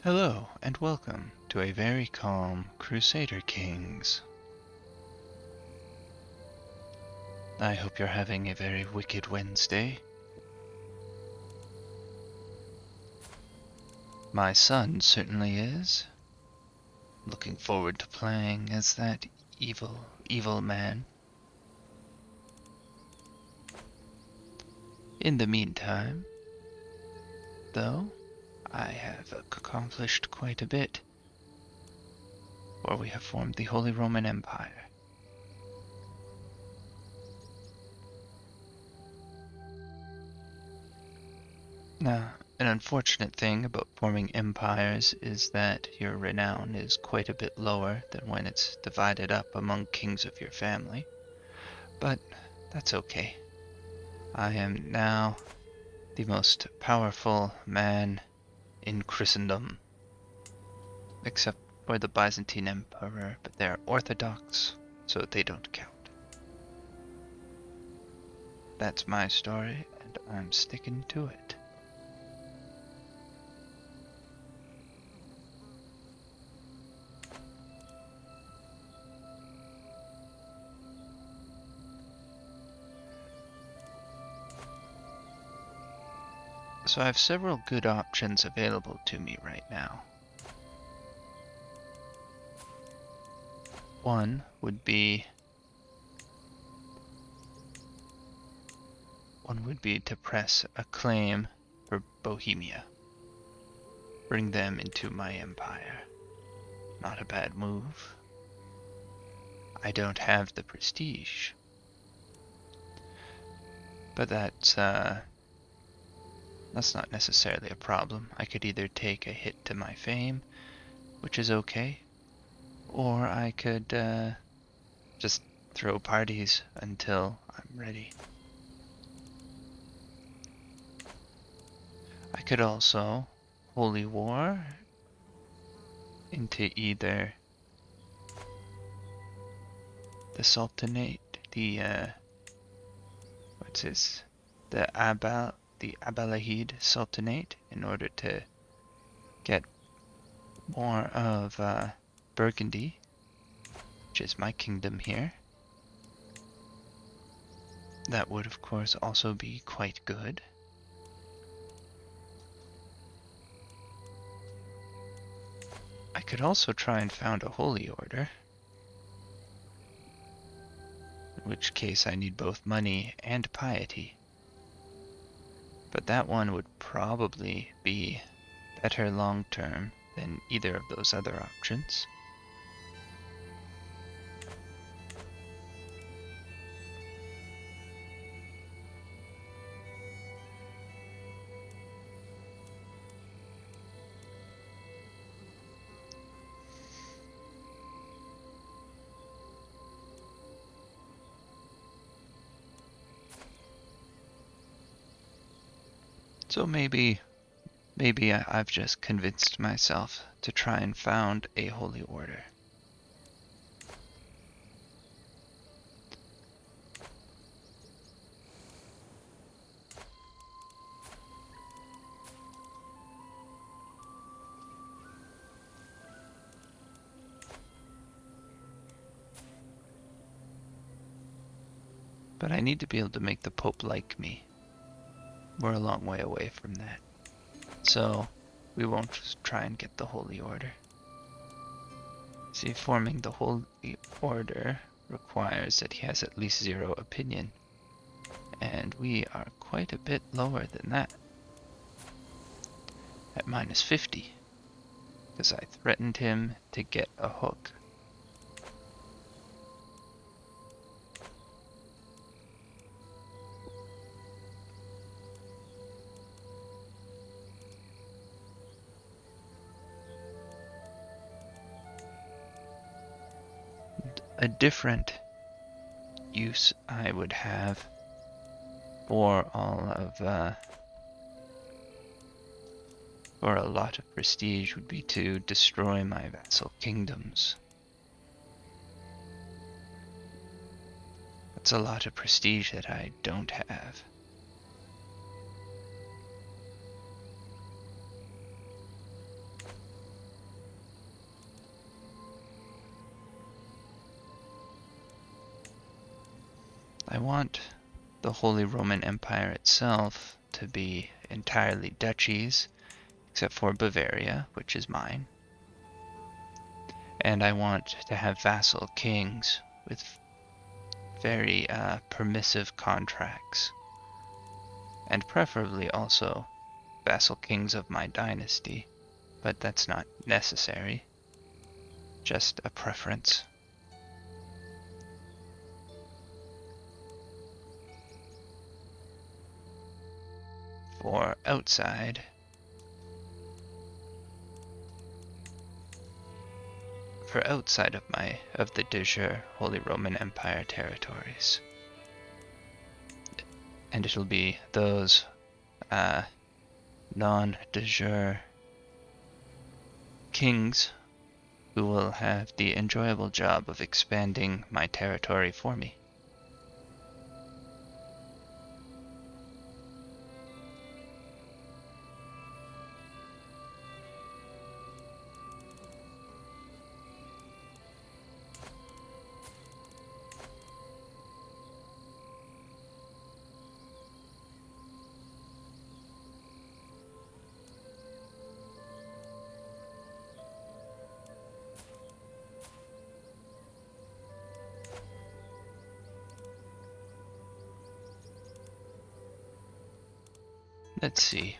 Hello, and welcome to a very calm Crusader Kings. I hope you're having a very wicked Wednesday. My son certainly is. Looking forward to playing as that evil man. In the meantime, though, I have accomplished quite a bit, for we have formed the Holy Roman Empire. Now, an unfortunate thing about forming empires is that your renown is quite a bit lower than when it's divided up among kings of your family. But that's okay. I am now the most powerful man in Christendom, except for the Byzantine Emperor, but they're Orthodox, so they don't count. That's my story, and I'm sticking to it. So I have several good options available to me right now. One would be to press a claim for Bohemia. Bring them into my empire. Not a bad move. I don't have the prestige. But that's not necessarily a problem. I could either take a hit to my fame, which is okay, or I could just throw parties until I'm ready. I could also holy war into either the Sultanate, the Abbalahid Sultanate, in order to get more of Burgundy, which is my kingdom here. That would, of course, also be quite good. I could also try and found a holy order, in which case I need both money and piety. But that one would probably be better long-term than either of those other options. So maybe I've just convinced myself to try and found a holy order. But I need to be able to make the Pope like me. We're a long way away from that. So we won't just try and get the Holy Order. See, forming the Holy Order requires that he has at least 0 opinion. And we are quite a bit lower than that. At minus 50. Because I threatened him to get a hook. A different use I would have for for a lot of prestige would be to destroy my vassal kingdoms. That's a lot of prestige that I don't have. I want the Holy Roman Empire itself to be entirely duchies, except for Bavaria, which is mine. And I want to have vassal kings with very permissive contracts, and preferably also vassal kings of my dynasty, but that's not necessary, just a preference. For outside of the de jure Holy Roman Empire territories. And it'll be those non-de jure kings who will have the enjoyable job of expanding my territory for me. Let's see.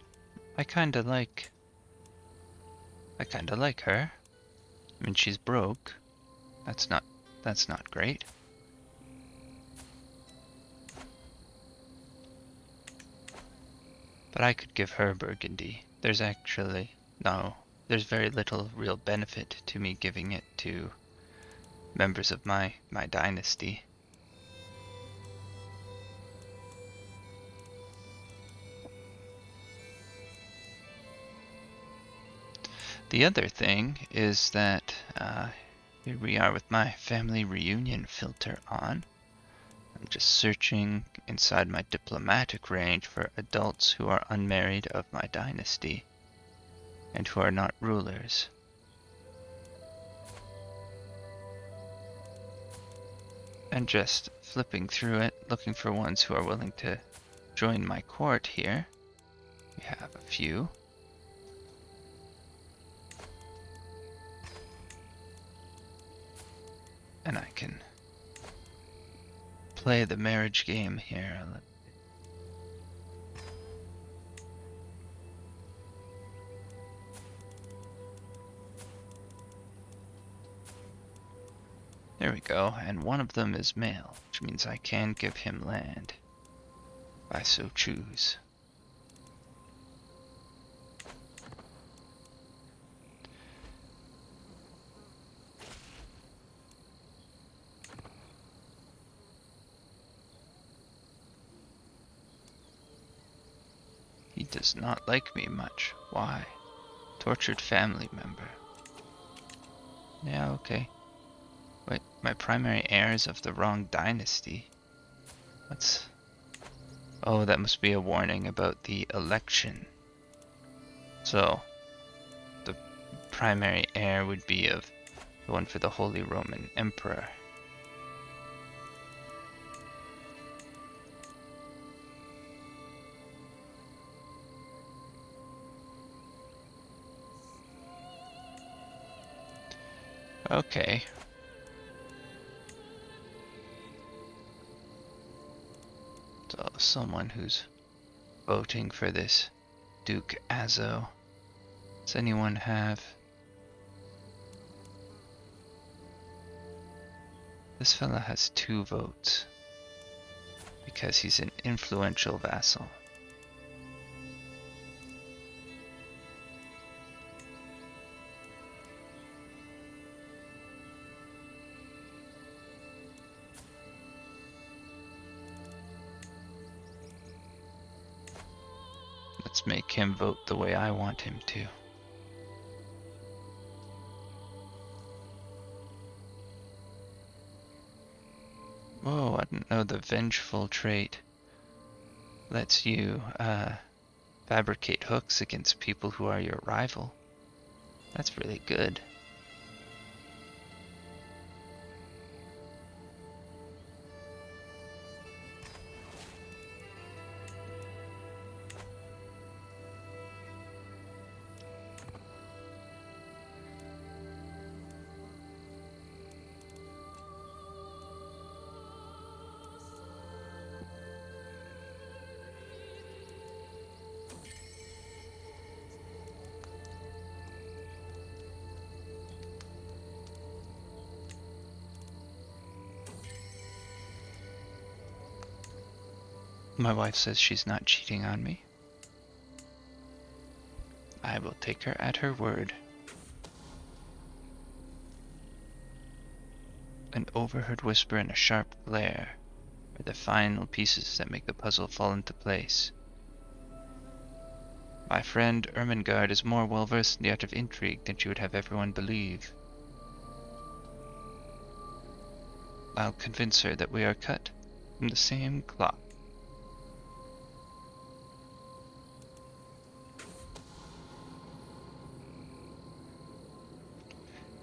I kinda like her. I mean, she's broke. That's not great. But I could give her Burgundy. There's very little real benefit to me giving it to members of my dynasty. The other thing is that here we are with my family reunion filter on. I'm just searching inside my diplomatic range for adults who are unmarried of my dynasty and who are not rulers. And just flipping through it, looking for ones who are willing to join my court here. We have a few. And I can play the marriage game here. There we go, and one of them is male, which means I can give him land, if I so choose. He does not like me much. Why? Tortured family member. Yeah, okay. Wait, my primary heir is of the wrong dynasty. Oh, that must be a warning about the election. So, the primary heir would be of the one for the Holy Roman Emperor. Okay. So, someone who's voting for this Duke Azo. Does anyone have... This fella has 2 votes. Because he's an influential vassal. Let's make him vote the way I want him to. Whoa, I didn't know the vengeful trait lets you fabricate hooks against people who are your rival. That's really good. My wife says she's not cheating on me. I will take her at her word. An overheard whisper and a sharp glare are the final pieces that make the puzzle fall into place. My friend Ermengarde is more well-versed in the art of intrigue than she would have everyone believe. I'll convince her that we are cut from the same cloth.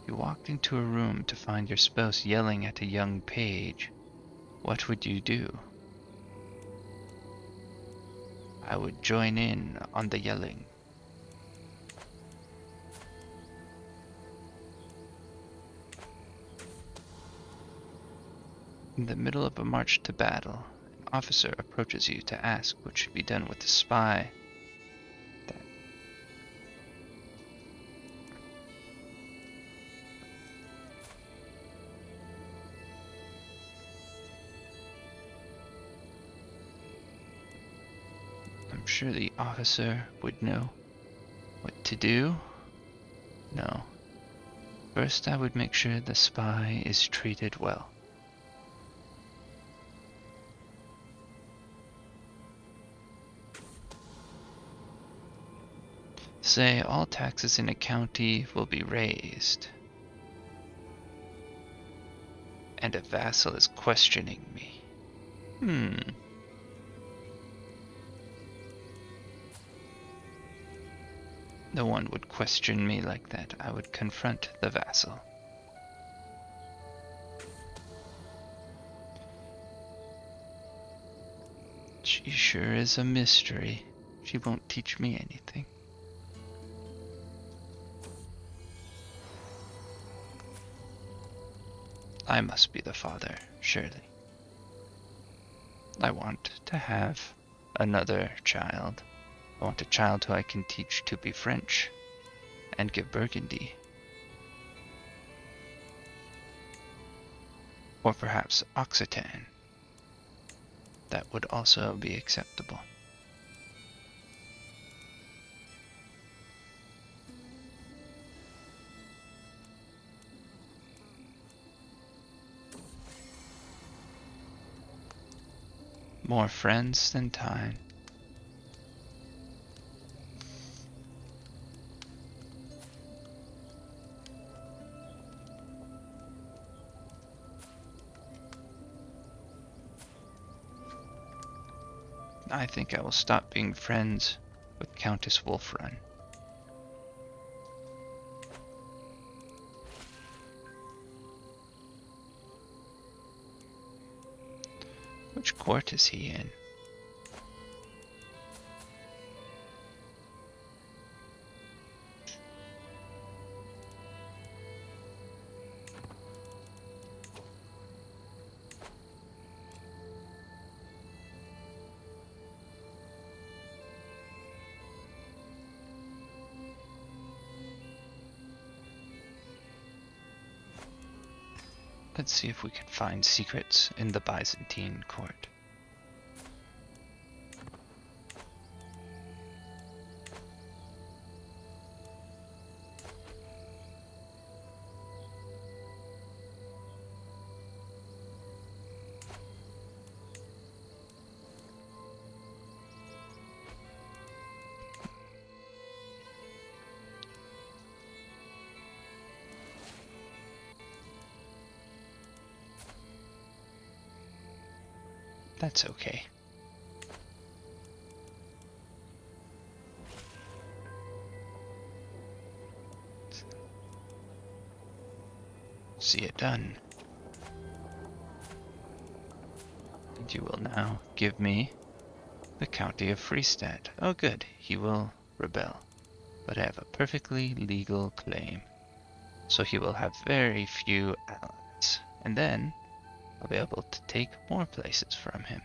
You walked into a room to find your spouse yelling at a young page. What would you do? I would join in on the yelling. In the middle of a march to battle, an officer approaches you to ask what should be done with the spy. I'm sure the officer would know what to do. No. First, I would make sure the spy is treated well. Say all taxes in a county will be raised. And a vassal is questioning me. No one would question me like that. I would confront the vassal. She sure is a mystery. She won't teach me anything. I must be the father, surely. I want to have another child. I want a child who I can teach to be French and give Burgundy. Or perhaps Occitan. That would also be acceptable. More friends than time. I think I will stop being friends with Countess Wolfrun. Which court is he in? Let's see if we can find secrets in the Byzantine court. That's okay. See it done. And you will now give me the County of Freestadt. Oh good, he will rebel. But I have a perfectly legal claim. So he will have very few allies. And then I'll be able to take more places from him.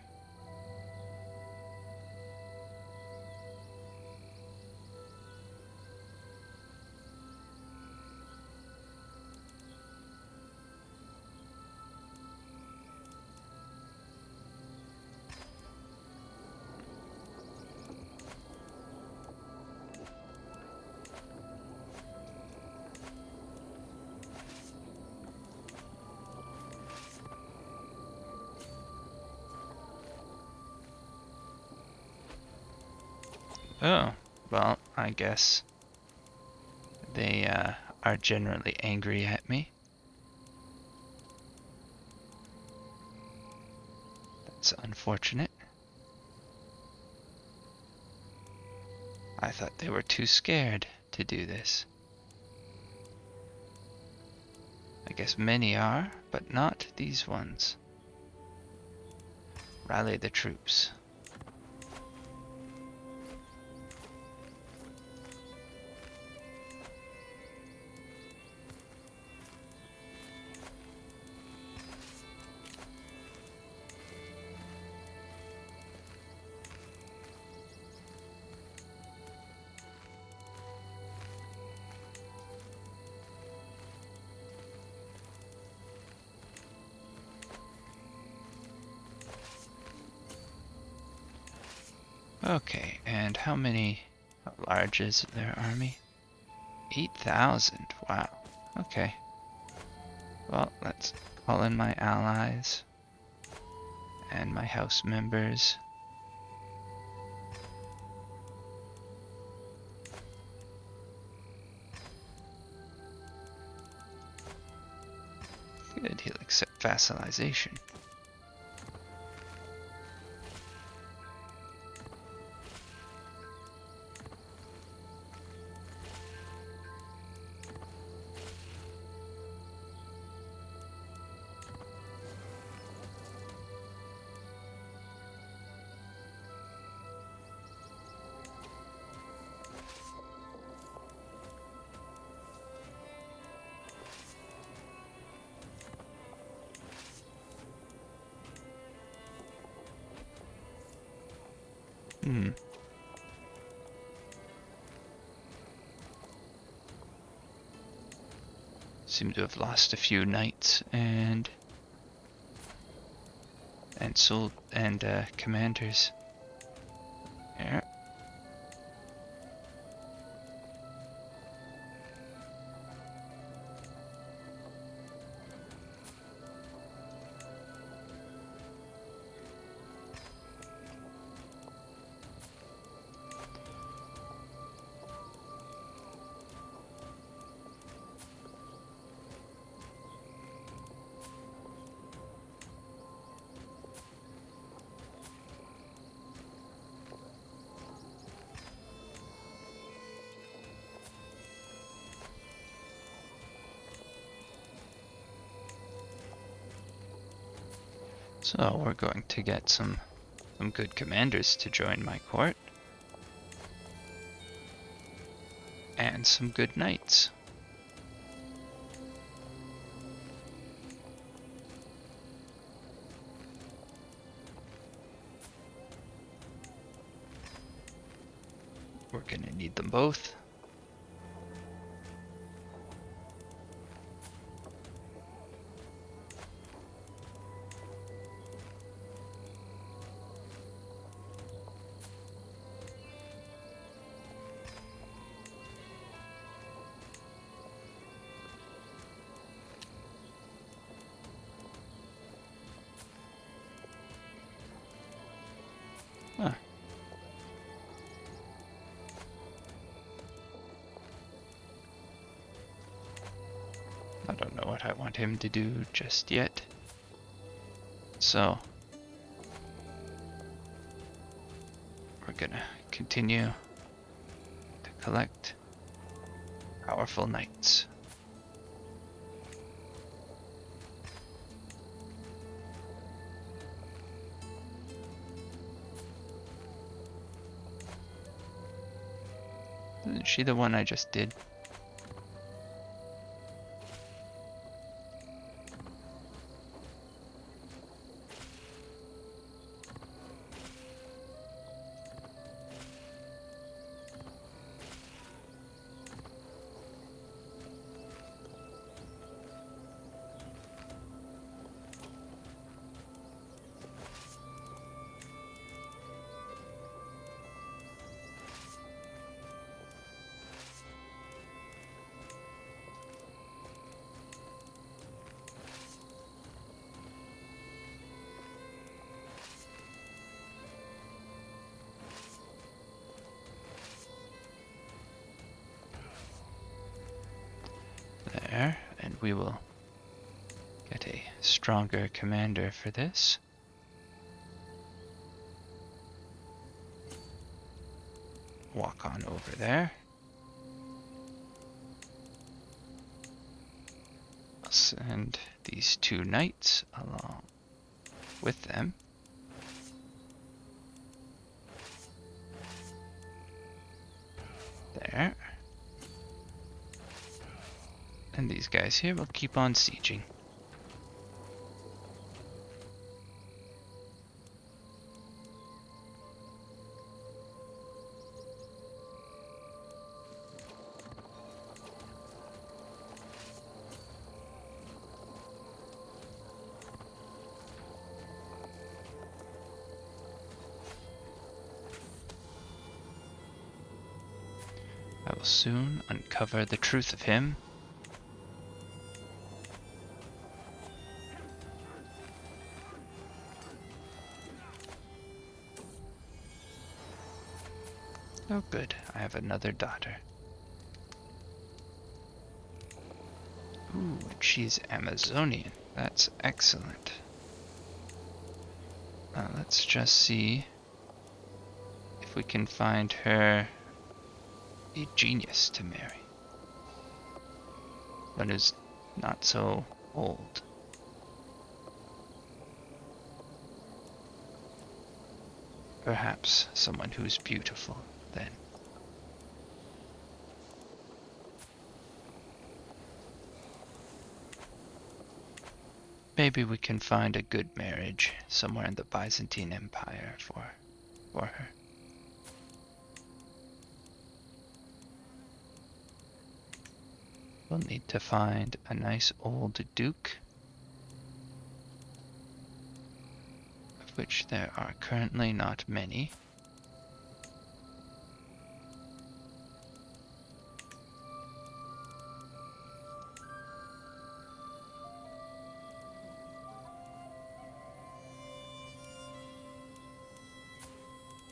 Oh, well, I guess they are generally angry at me. That's unfortunate. I thought they were too scared to do this. I guess many are, but not these ones. Rally the troops. Okay, and how large is their army? 8,000, wow. Okay. Well, let's call in my allies and my house members. Good, he'll accept vassalization. Hmm. Seem to have lost a few knights and commanders. Yeah. So we're going to get some good commanders to join my court. And some good knights. We're gonna need them both. Huh. I don't know what I want him to do just yet. So we're gonna continue to collect powerful knights. Isn't she the one I just did? there, and we will get a stronger commander for this. Walk on over there. I'll send these 2 knights along with them. There. And these guys here will keep on sieging. I will soon uncover the truth of him. Oh good, I have another daughter. Ooh, she's Amazonian. That's excellent. Let's just see if we can find her a genius to marry. One who's not so old. Perhaps someone who's beautiful, then. Maybe we can find a good marriage somewhere in the Byzantine Empire for her. We'll need to find a nice old duke, of which there are currently not many.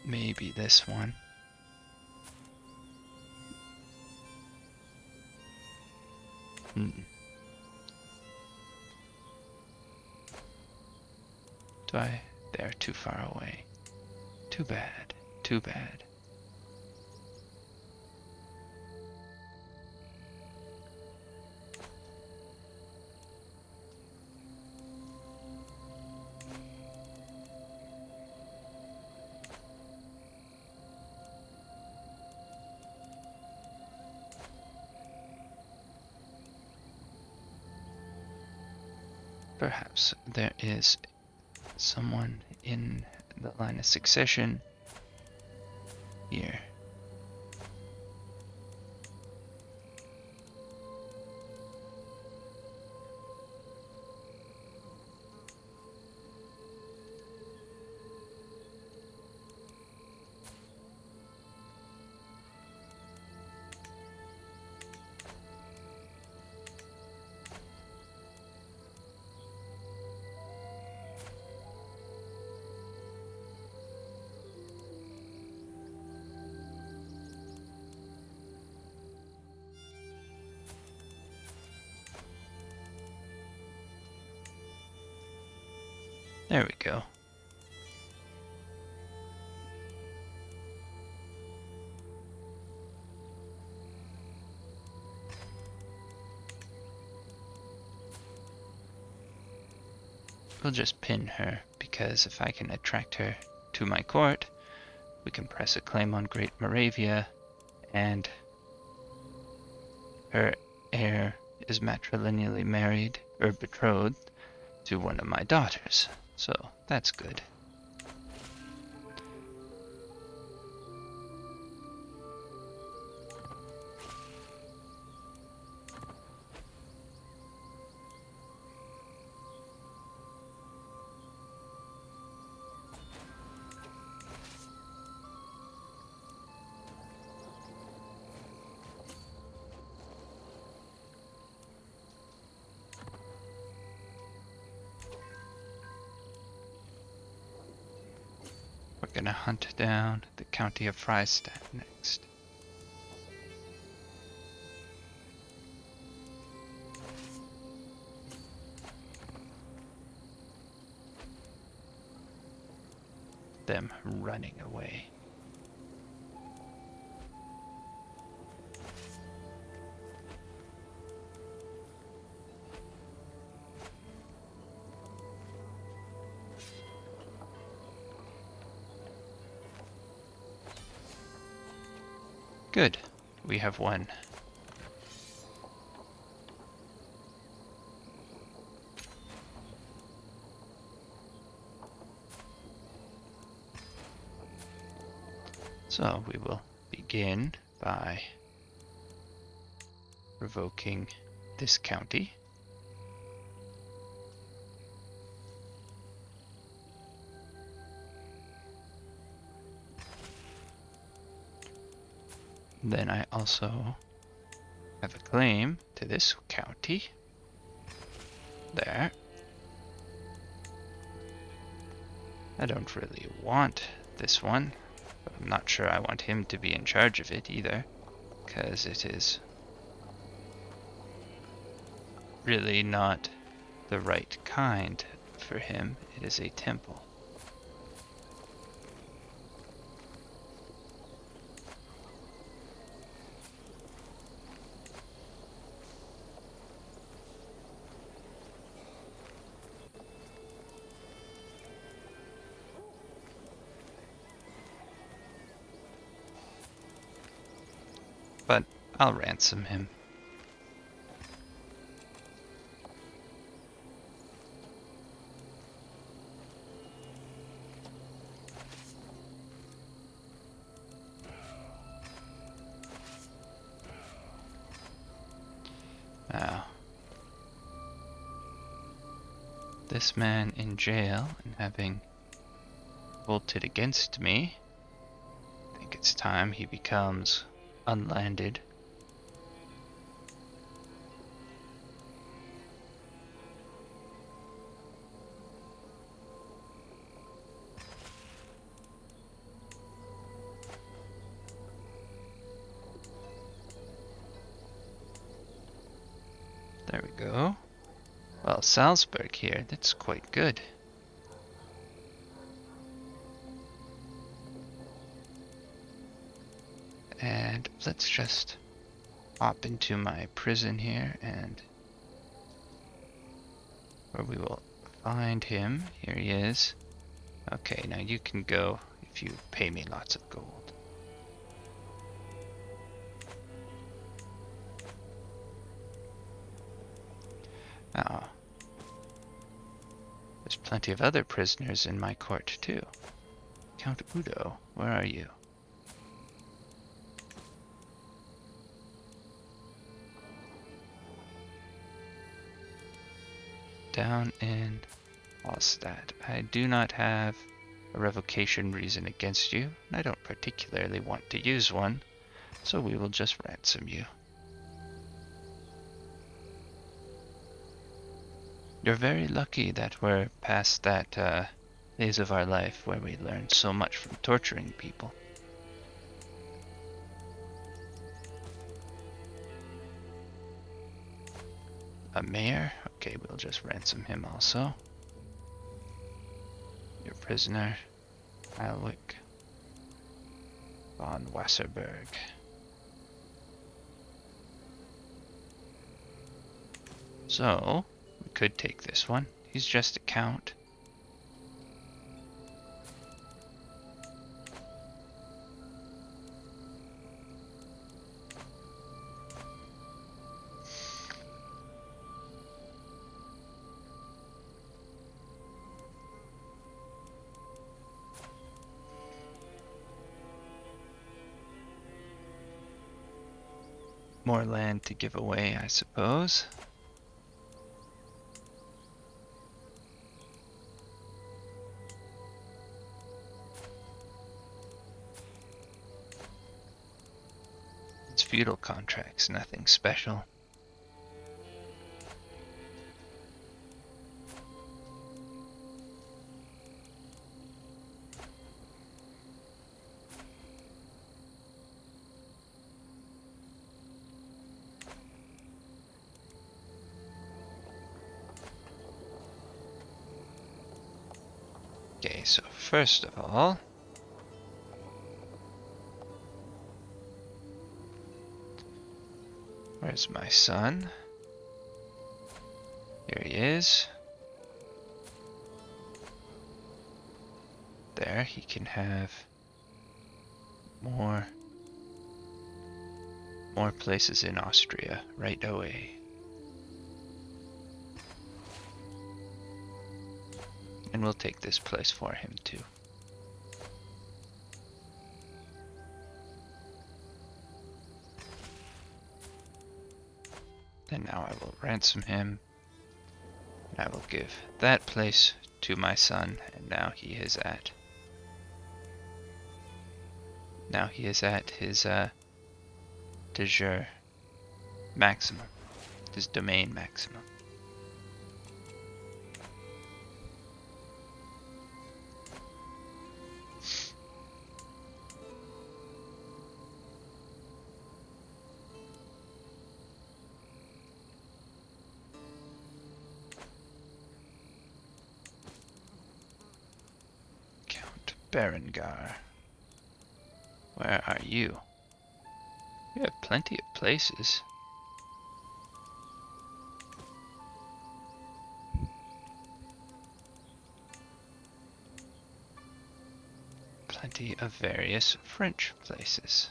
Maybe this one. They're too far away. Too bad, too bad. Perhaps there is someone in the line of succession here. There we go. We'll just pin her, because if I can attract her to my court, we can press a claim on Great Moravia, and her heir is matrilineally married, or betrothed, to one of my daughters. So, that's good. We're gonna hunt down the county of Freistadt next. them running away. Good. We have won. So we will begin by revoking this county. Then I also have a claim to this county. There. I don't really want this one, but I'm not sure I want him to be in charge of it either, because it is really not the right kind for him. It is a temple. But I'll ransom him. Now, this man in jail and having bolted against me, I think it's time he becomes unlanded. There we go. Well, Salzburg here, that's quite good. And let's just hop into my prison here and where we will find him. Here he is. Okay, now you can go if you pay me lots of gold. Now, there's plenty of other prisoners in my court too. Count Udo, where are you? Down in Allstadt. I do not have a revocation reason against you, and I don't particularly want to use one, so we will just ransom you. You're very lucky that we're past that phase of our life where we learned so much from torturing people. A mayor? Okay, we'll just ransom him also. Your prisoner, Alwick von Wasserburg. So, we could take this one. He's just a count. More land to give away, I suppose. It's feudal contracts, nothing special. Okay, so first of all, where's my son? Here he is. There, he can have more places in Austria right away. And we'll take this place for him too. Then now I will ransom him. And I will give that place to my son, and now he is at his de jure maximum, his domain maximum. Count Berengar, where are you? You have plenty of places. Plenty of various French places.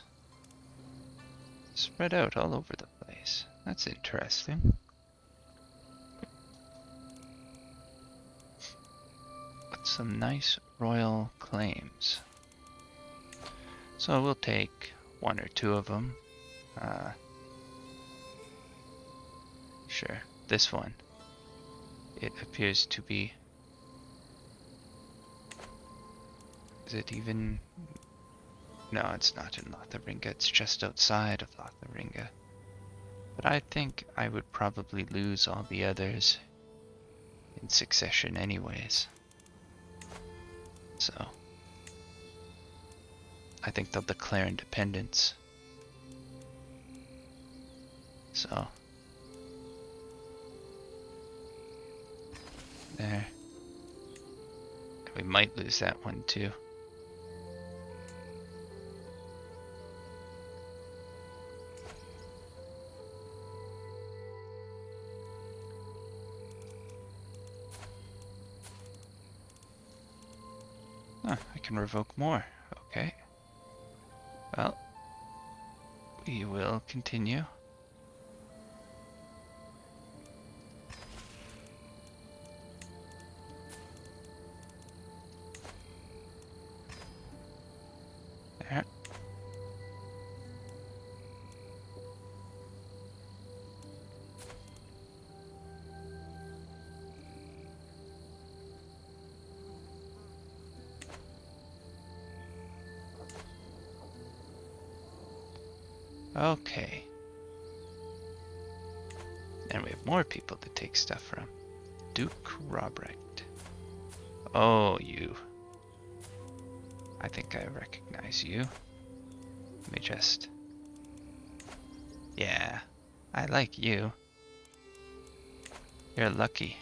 Spread out all over the place. That's interesting. With some nice royal claims. So we'll take one or two of them. Sure, this one. It appears to be... Is it even... No, it's not in Lotheringa, it's just outside of Lotheringa. But I think I would probably lose all the others in succession anyways. So, I think they'll declare independence. So, there. We might lose that one too. I can revoke more. Okay. Well, we will continue. There. Okay. And we have more people to take stuff from. Duke Robrecht. Oh, you. I think I recognize you. Let me just... Yeah, I like you. You're lucky.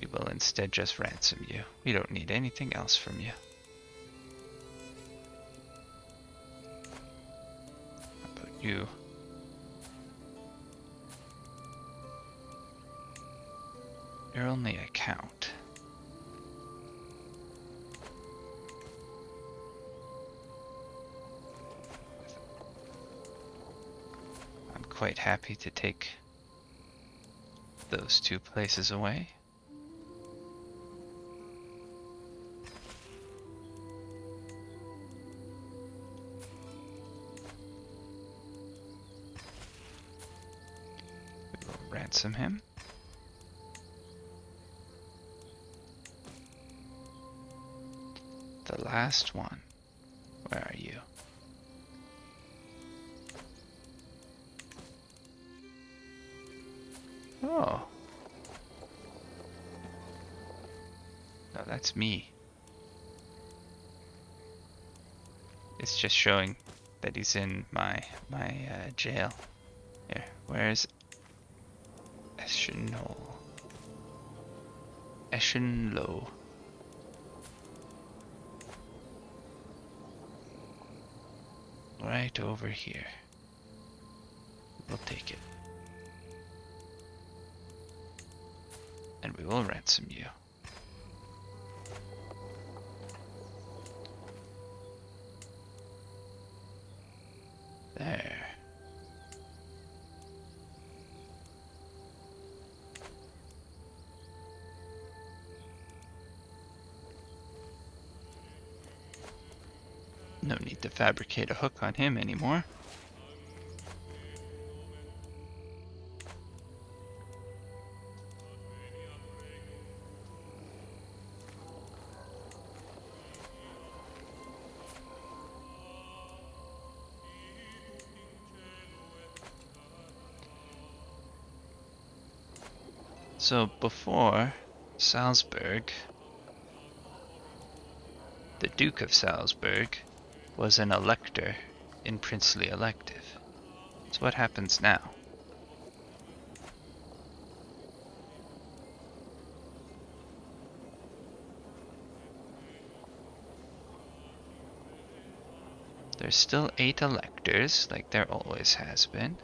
We will instead just ransom you. We don't need anything else from you. How about you? You're only a count. I'm quite happy to take those two places away. We will ransom him. The last one. Where are you? Oh. No, that's me. It's just showing that he's in my jail. Here, where's Eschenlow? Eschenlow. right over here. We'll take it. And we will ransom you. There. No need to fabricate a hook on him anymore. So before Salzburg, the Duke of Salzburg was an elector in princely elective. So what happens now? There's still 8 electors, like there always has been.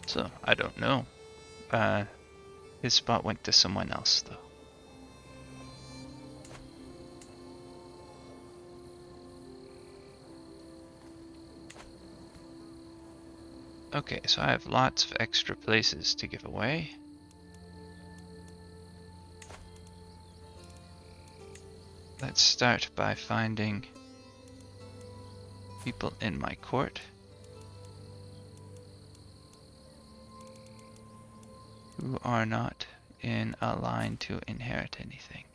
So, I don't know. His spot went to someone else, though. Okay, so I have lots of extra places to give away. Let's start by finding people in my court who are not in a line to inherit anything.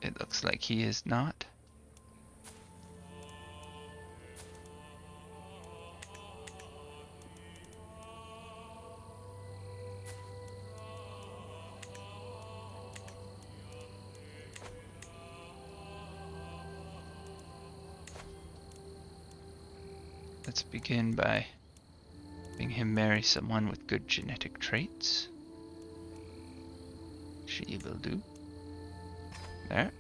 It looks like he is not. Let's begin by having him marry someone with good genetic traits. She will do. There.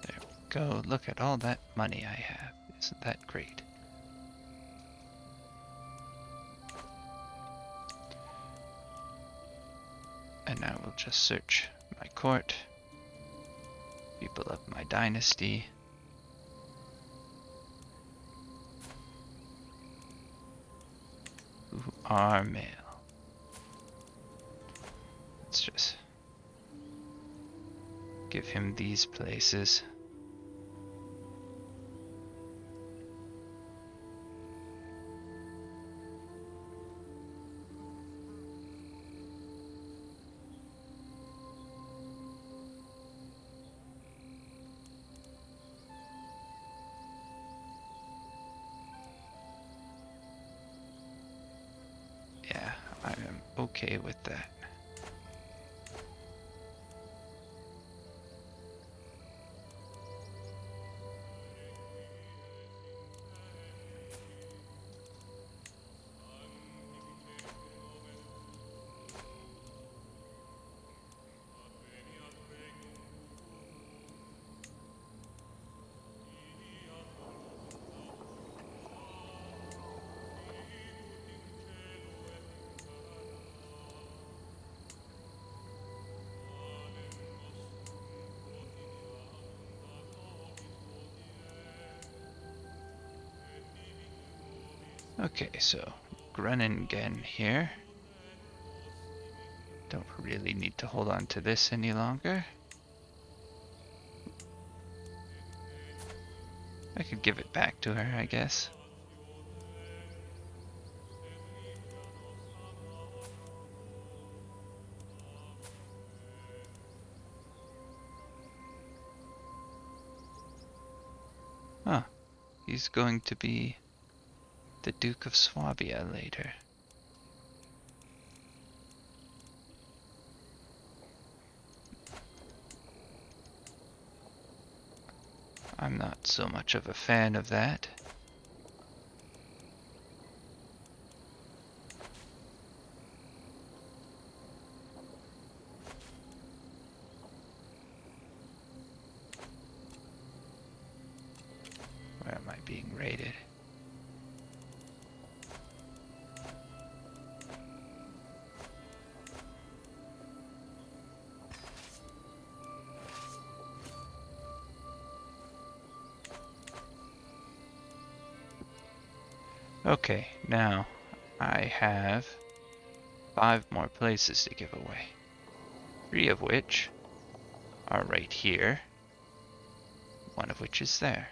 There we go. Look at all that money I have. Isn't that great? And now we'll just search my court, people of my dynasty. Who are male. Let's just give him these places. Yeah, I am okay with that. Okay, so Groningen here. Don't really need to hold on to this any longer. I could give it back to her, I guess. Huh. He's going to be the Duke of Swabia later. I'm not so much of a fan of that. Where am I being raided? Okay, now I have 5 more places to give away. 3 of which are right here. 1 of which is there.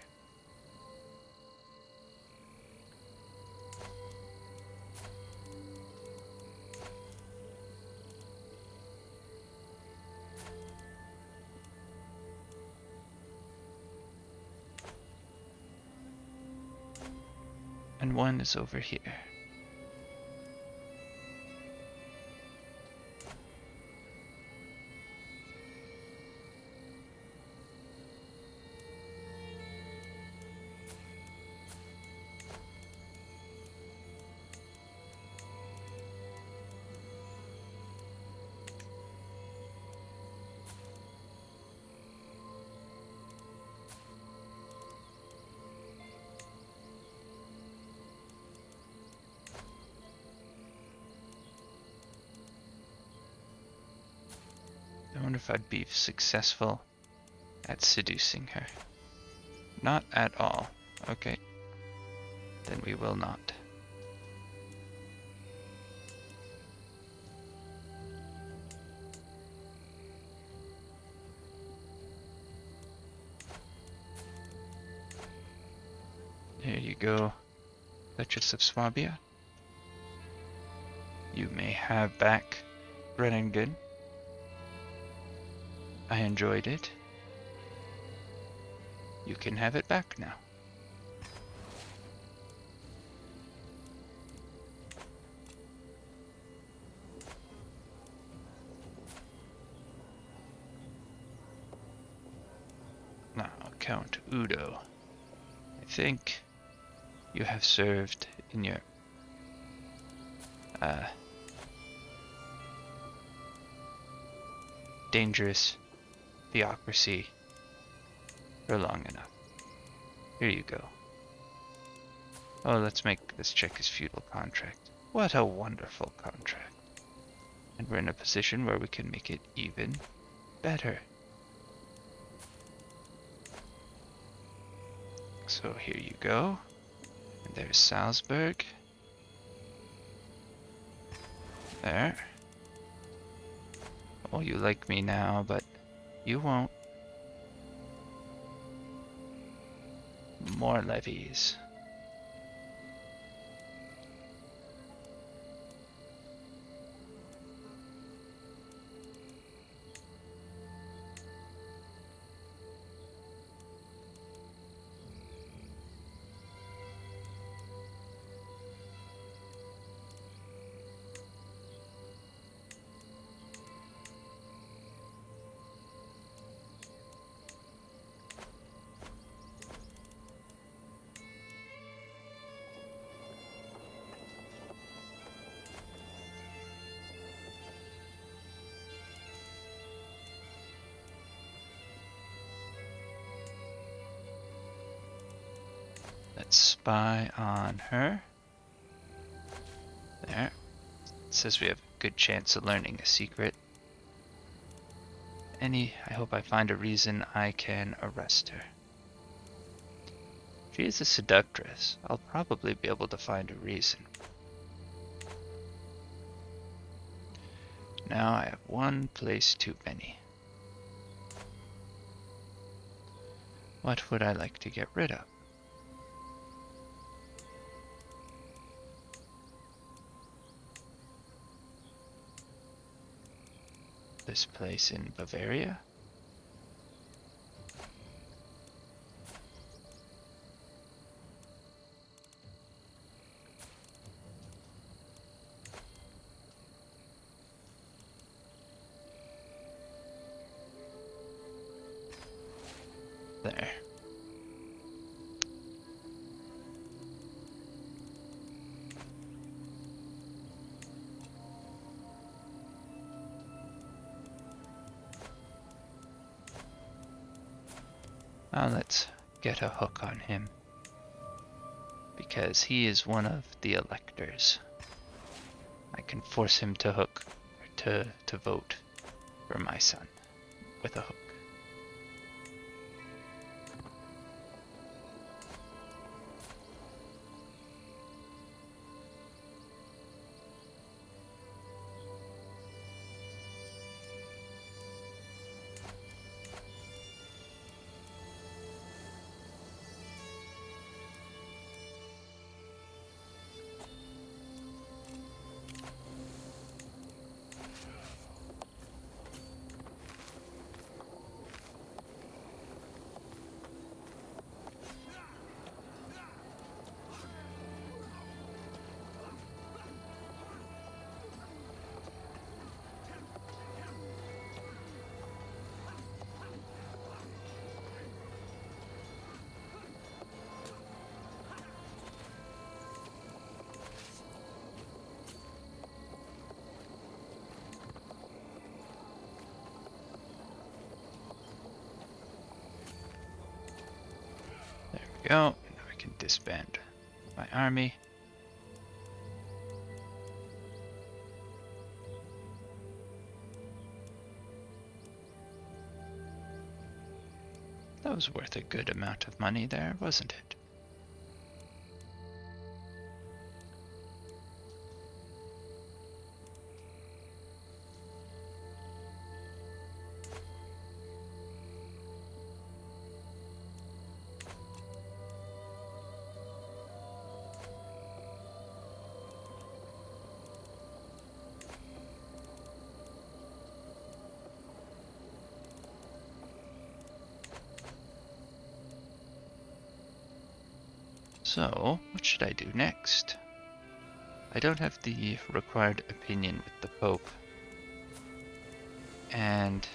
And 1 is over here. I wonder if I'd be successful at seducing her. Not at all. Okay. Then we will not. Here you go, Duchess of Swabia. You may have back Groningen. I enjoyed it. You can have it back now. Now, Count Udo, I think you have served in your dangerous theocracy for long enough. Here you go. Oh, let's make this check his feudal contract. What a wonderful contract. And we're in a position where we can make it even better. So here you go. And there's Salzburg. There. Oh, you like me now, but you won't. More levies. Let's spy on her. There. It says we have a good chance of learning a secret. I hope I find a reason I can arrest her. She is a seductress. I'll probably be able to find a reason. Now I have one place too many. What would I like to get rid of? This place in Bavaria? There. Now let's get a hook on him, because he is one of the electors. I can force him to to vote for my son with a hook. There we go. Now I can disband my army. That was worth a good amount of money there, wasn't it? So, what should I do next? I don't have the required opinion with the Pope. And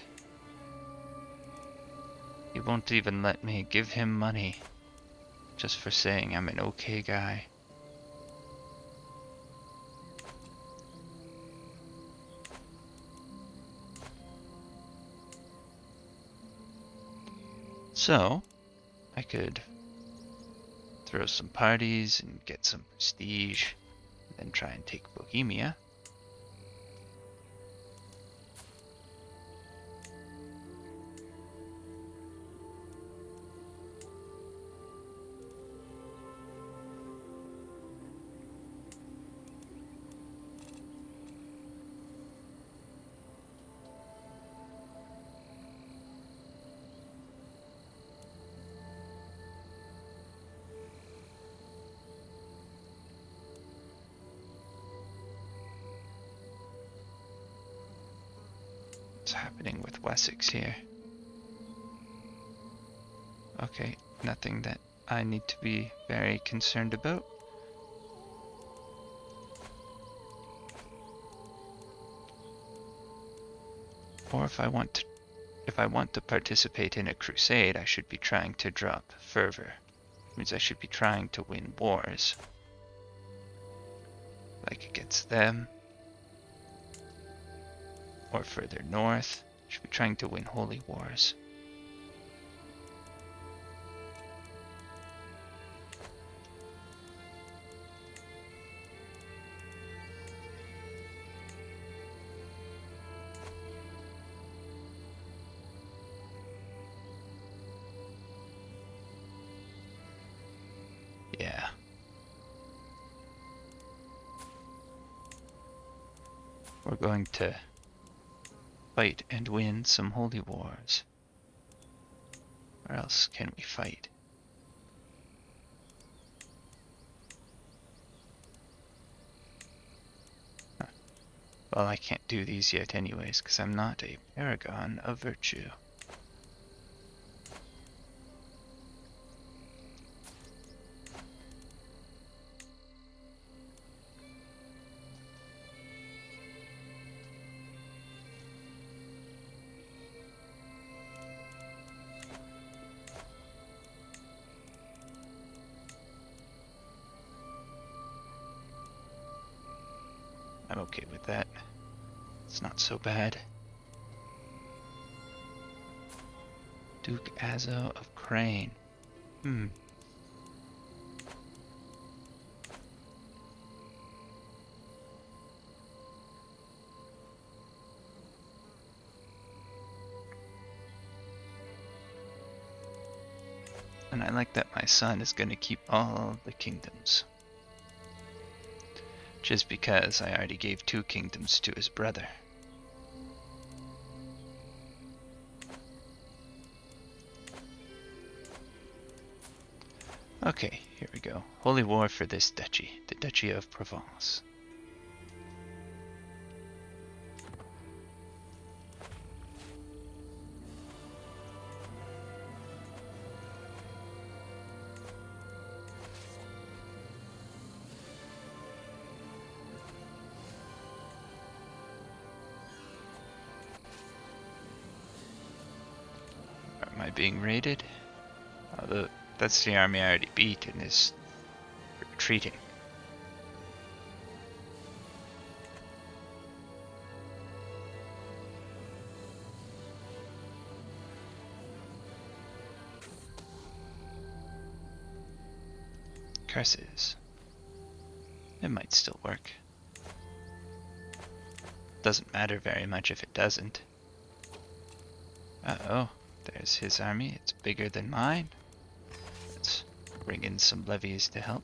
he won't even let me give him money just for saying I'm an okay guy. So, I could throw some parties and get some prestige, then try and take Bohemia. What's happening with Wessex here? Okay, nothing that I need to be very concerned about. Or if I want to participate in a crusade, I should be trying to drop fervor. It means I should be trying to win wars. Like against them. Or further north. I should be trying to win holy wars. we're going to fight and win some holy wars. Where else can we fight? Well, I can't do these yet anyways, because I'm not a paragon of virtue. I'm okay with that. It's not so bad. Duke Azo of Crane. And I like that my son is going to keep all the kingdoms. Just because I already gave 2 kingdoms to his brother. Okay, here we go. Holy war for this duchy, the Duchy of Provence. Am I being raided? That's the army I already beat and is retreating. Curses. It might still work. Doesn't matter very much if it doesn't. Uh-oh, there's his army. It's bigger than mine. Let's bring in some levies to help.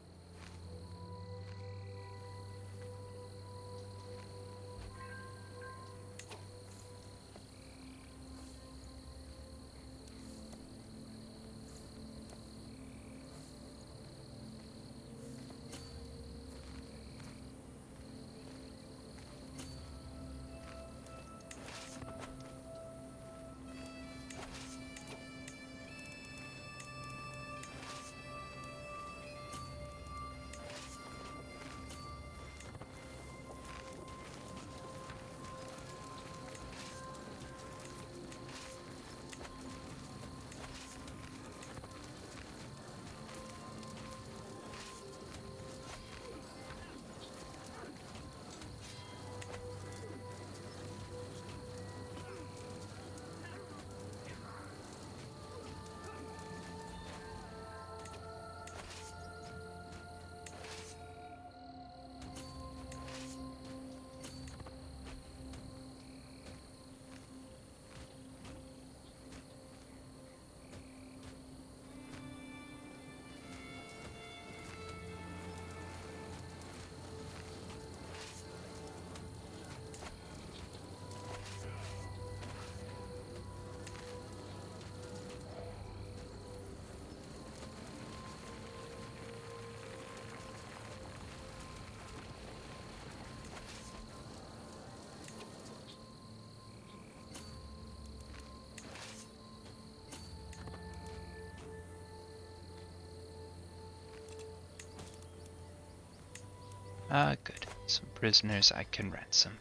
Ah, good. Some prisoners I can ransom.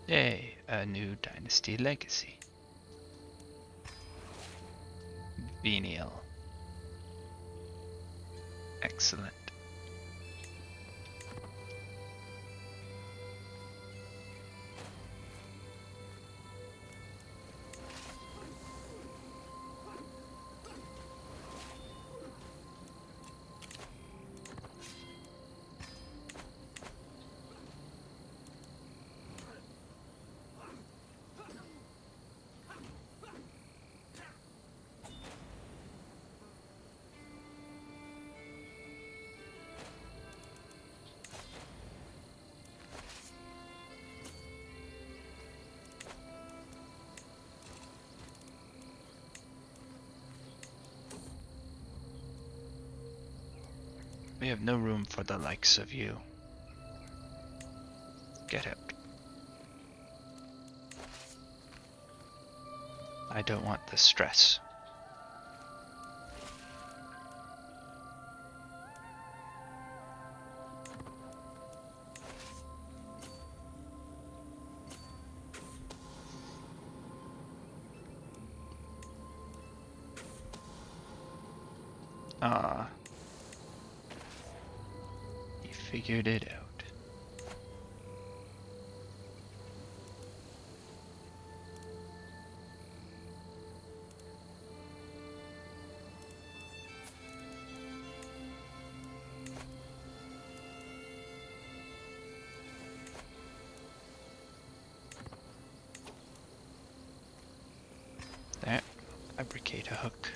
Yay, a new dynasty legacy. Venial. Excellent. We have no room for the likes of you. Get out. I don't want the stress. Ah, he figured it out. There, fabricate a hook.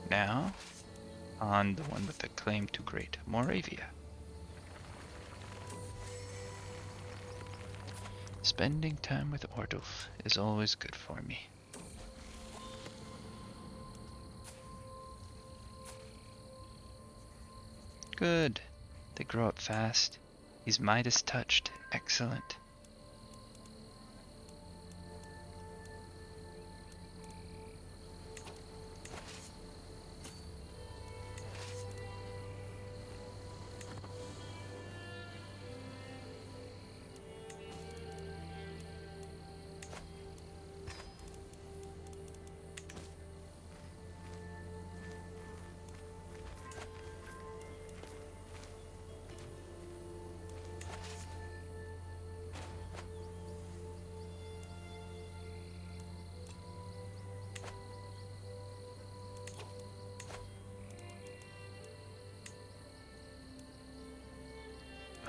Now, on the one with the claim to Great Moravia. Spending time with Ordulf is always good for me. Good. They grow up fast. He's Midas touched. Excellent.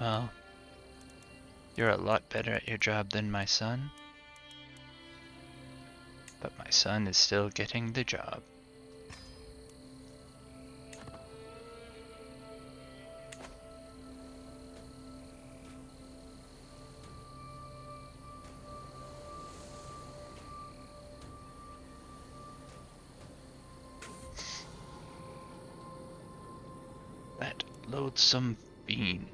Well, you're a lot better at your job than my son. But my son is still getting the job. That loathsome fiend.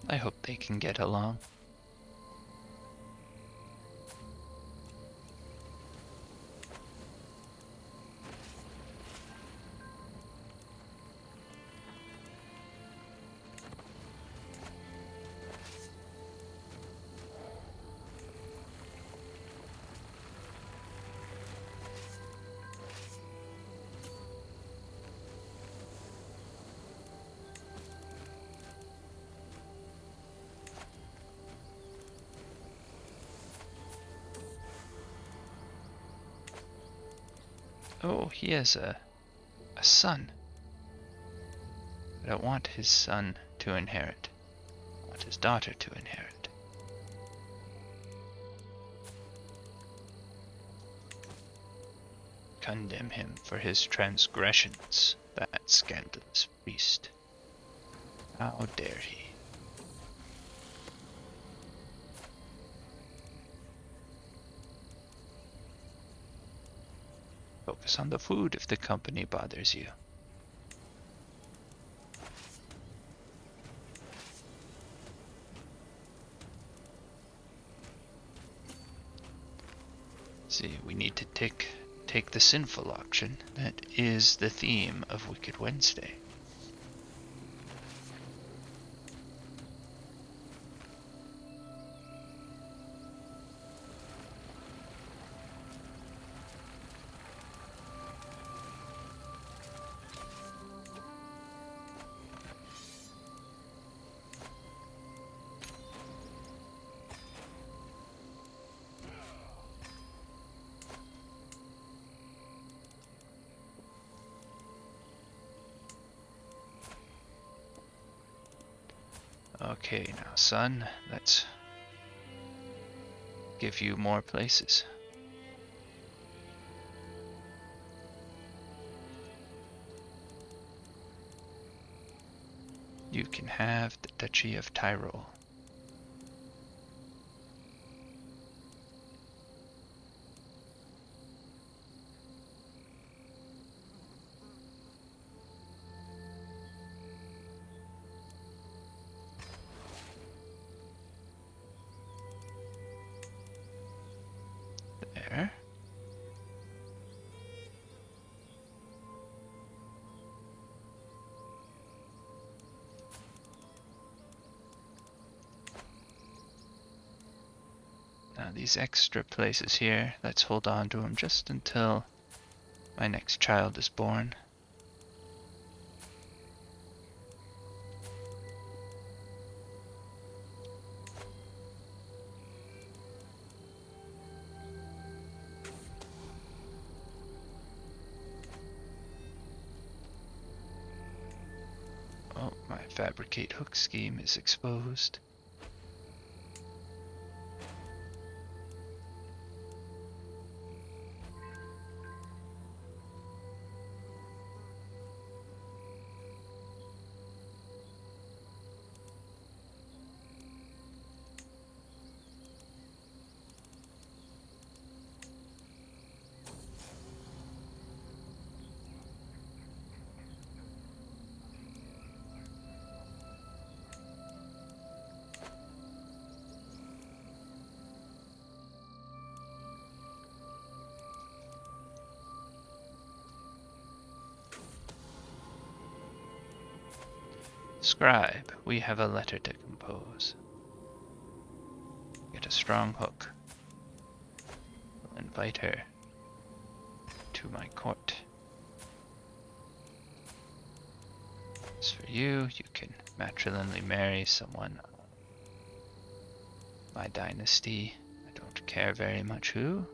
I hope they can get along. Oh, he has a son. I don't want his son to inherit. I want his daughter to inherit. Condemn him for his transgressions, that scandalous priest. How dare he? Focus on the food if the company bothers you. See, we need to take the sinful option. That is the theme of Wicked Wednesday. Okay, now son, let's give you more places. You can have the Duchy of Tyrol. There. Now these extra places here, let's hold on to them just until my next child is born. Oh, my fabricate hook scheme is exposed. Scribe, we have a letter to compose. Get a strong hook. We'll invite her to my court. As for you, you can matrilinially marry someone of my dynasty. I don't care very much who.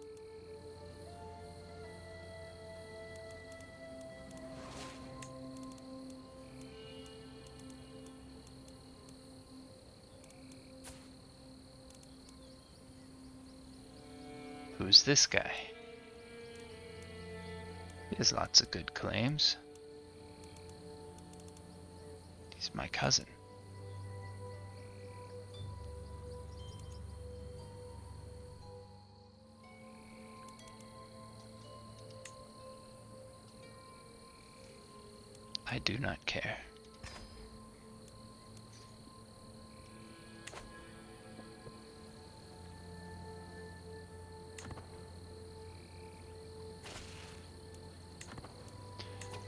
Who's this guy? He has lots of good claims. He's my cousin. I do not care.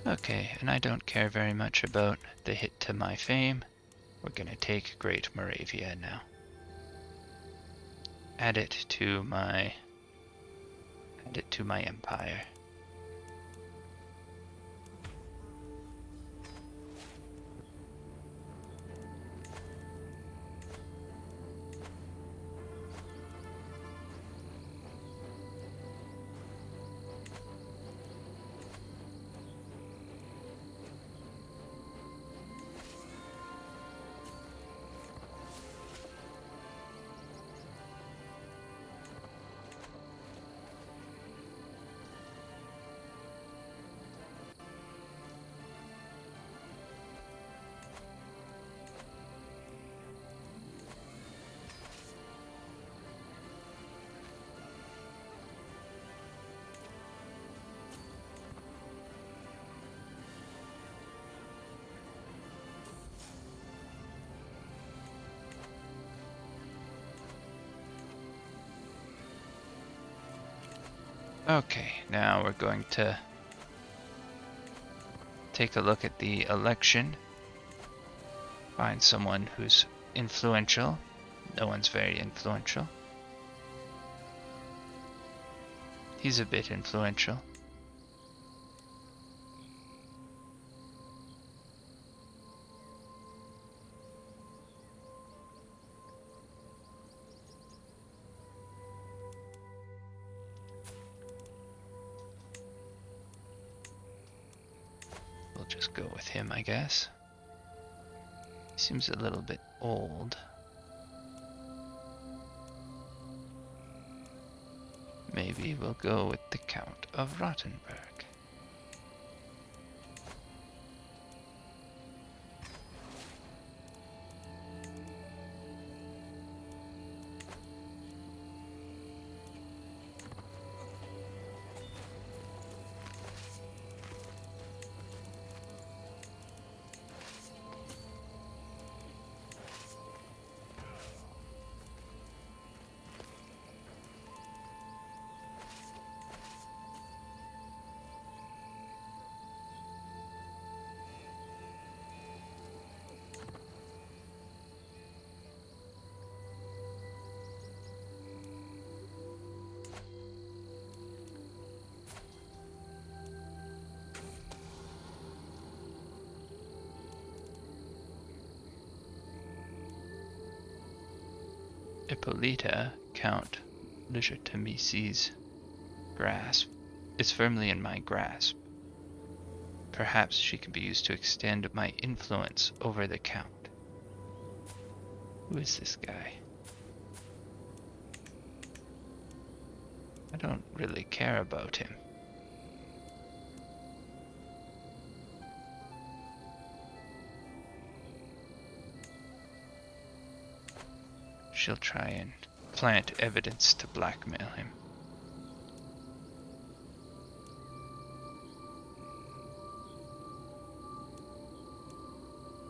Okay, and I don't care very much about the hit to my fame. We're gonna take Great Moravia now. Add it to my empire. Okay, now we're going to take a look at the election. Find someone who's influential. No one's very influential. He's a bit influential. We'll just go with him, I guess. He seems a little bit old. Maybe we'll go with the Count of Rottenburg. Ippolita, Count Legitimisi's grasp is firmly in my grasp. Perhaps she can be used to extend my influence over the Count. Who is this guy? I don't really care about him. She'll try and plant evidence to blackmail him.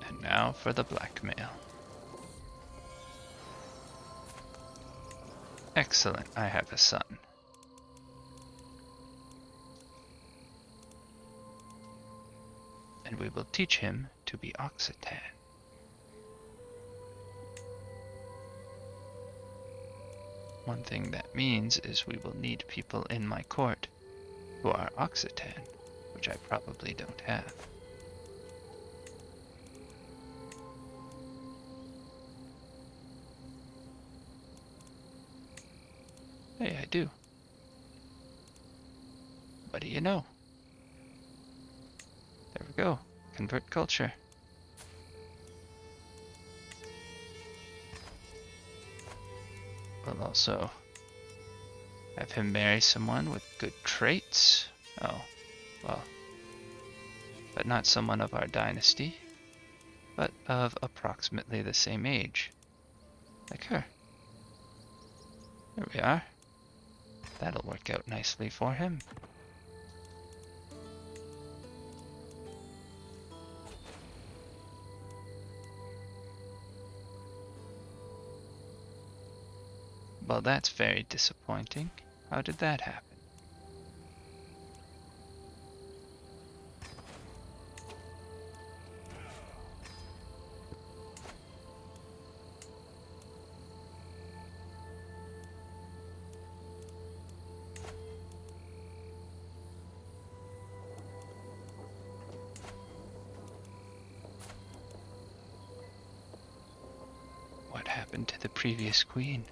And now for the blackmail. Excellent, I have a son. And we will teach him to be Occitan. One thing that means is we will need people in my court who are Occitan, which I probably don't have. Hey, I do. What do you know? There we go. Convert culture. We'll also have him marry someone with good traits. Oh, well. But not someone of our dynasty, but of approximately the same age. Like her. There we are. That'll work out nicely for him. Well, that's very disappointing. How did that happen? What happened to the previous queen?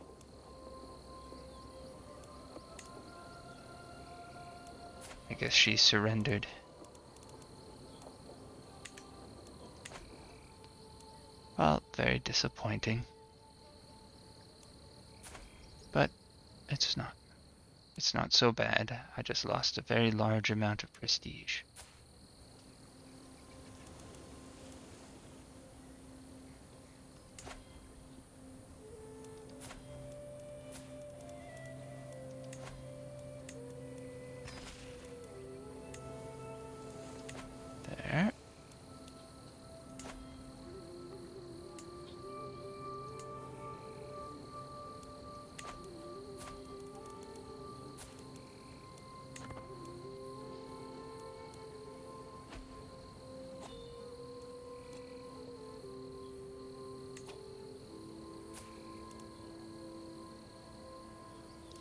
I guess she surrendered. Well, very disappointing. But it's not. It's not so bad. I just lost a very large amount of prestige. There.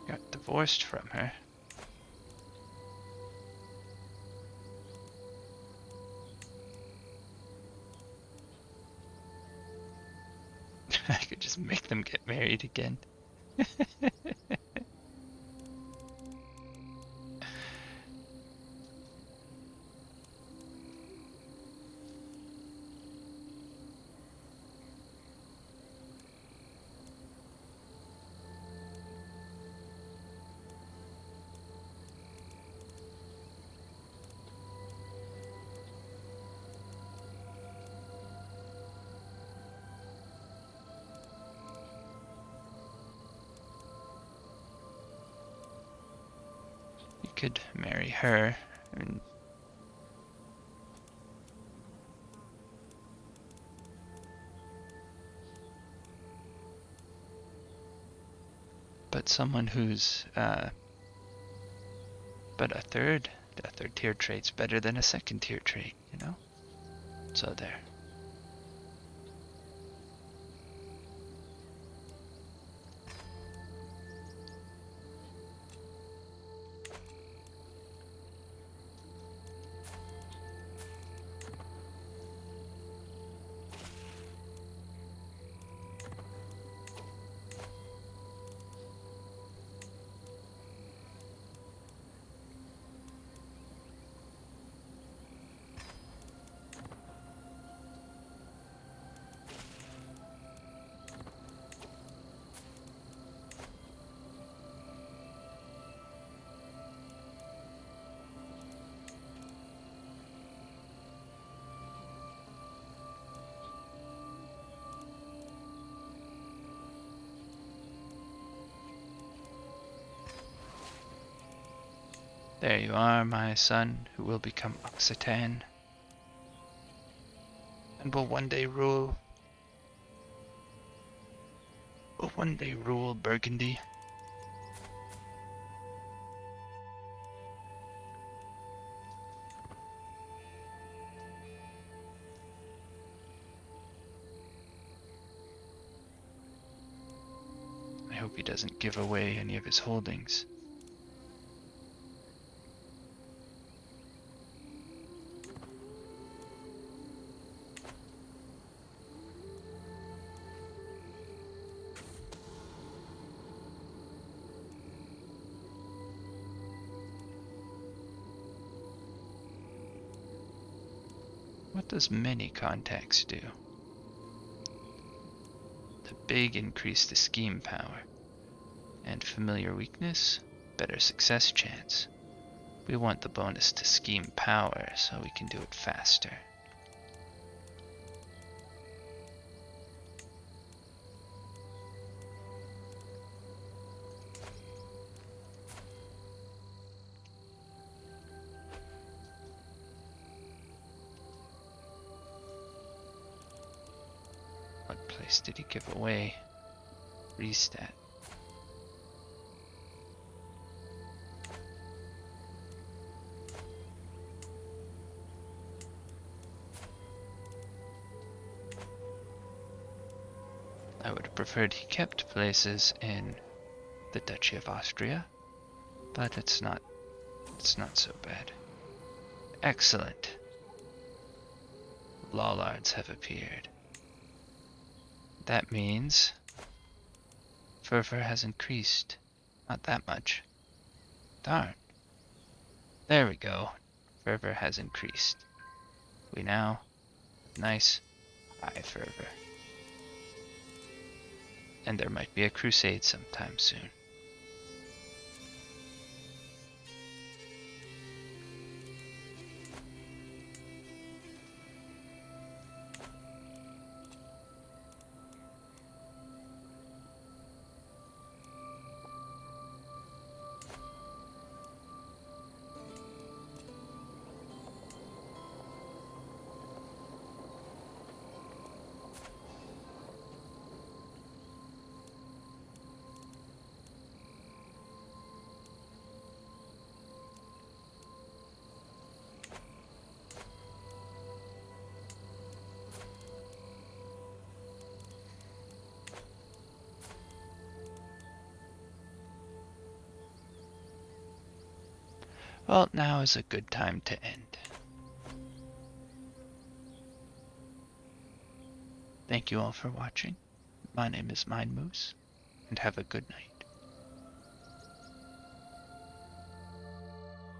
Got divorced from her. I could just make them get married again. could marry her. And but someone who's but a third tier trait's better than a second tier trait, you know? So there. There you are, my son, who will become Occitan, and will one day rule Burgundy. I hope he doesn't give away any of his holdings. What does many contacts do? The big increase the scheme power, and familiar weakness, better success chance. We want the bonus to scheme power so we can do it faster. What place did he give away? Restat. I would have preferred he kept places in the Duchy of Austria, but it's not so bad. Excellent. Lollards have appeared. That means fervor has increased. Not that much. Darn. There we go. Fervor has increased. We now have nice high fervor. And there might be a crusade sometime soon. Well, now is a good time to end. Thank you all for watching. My name is Mind Moose, and have a good night.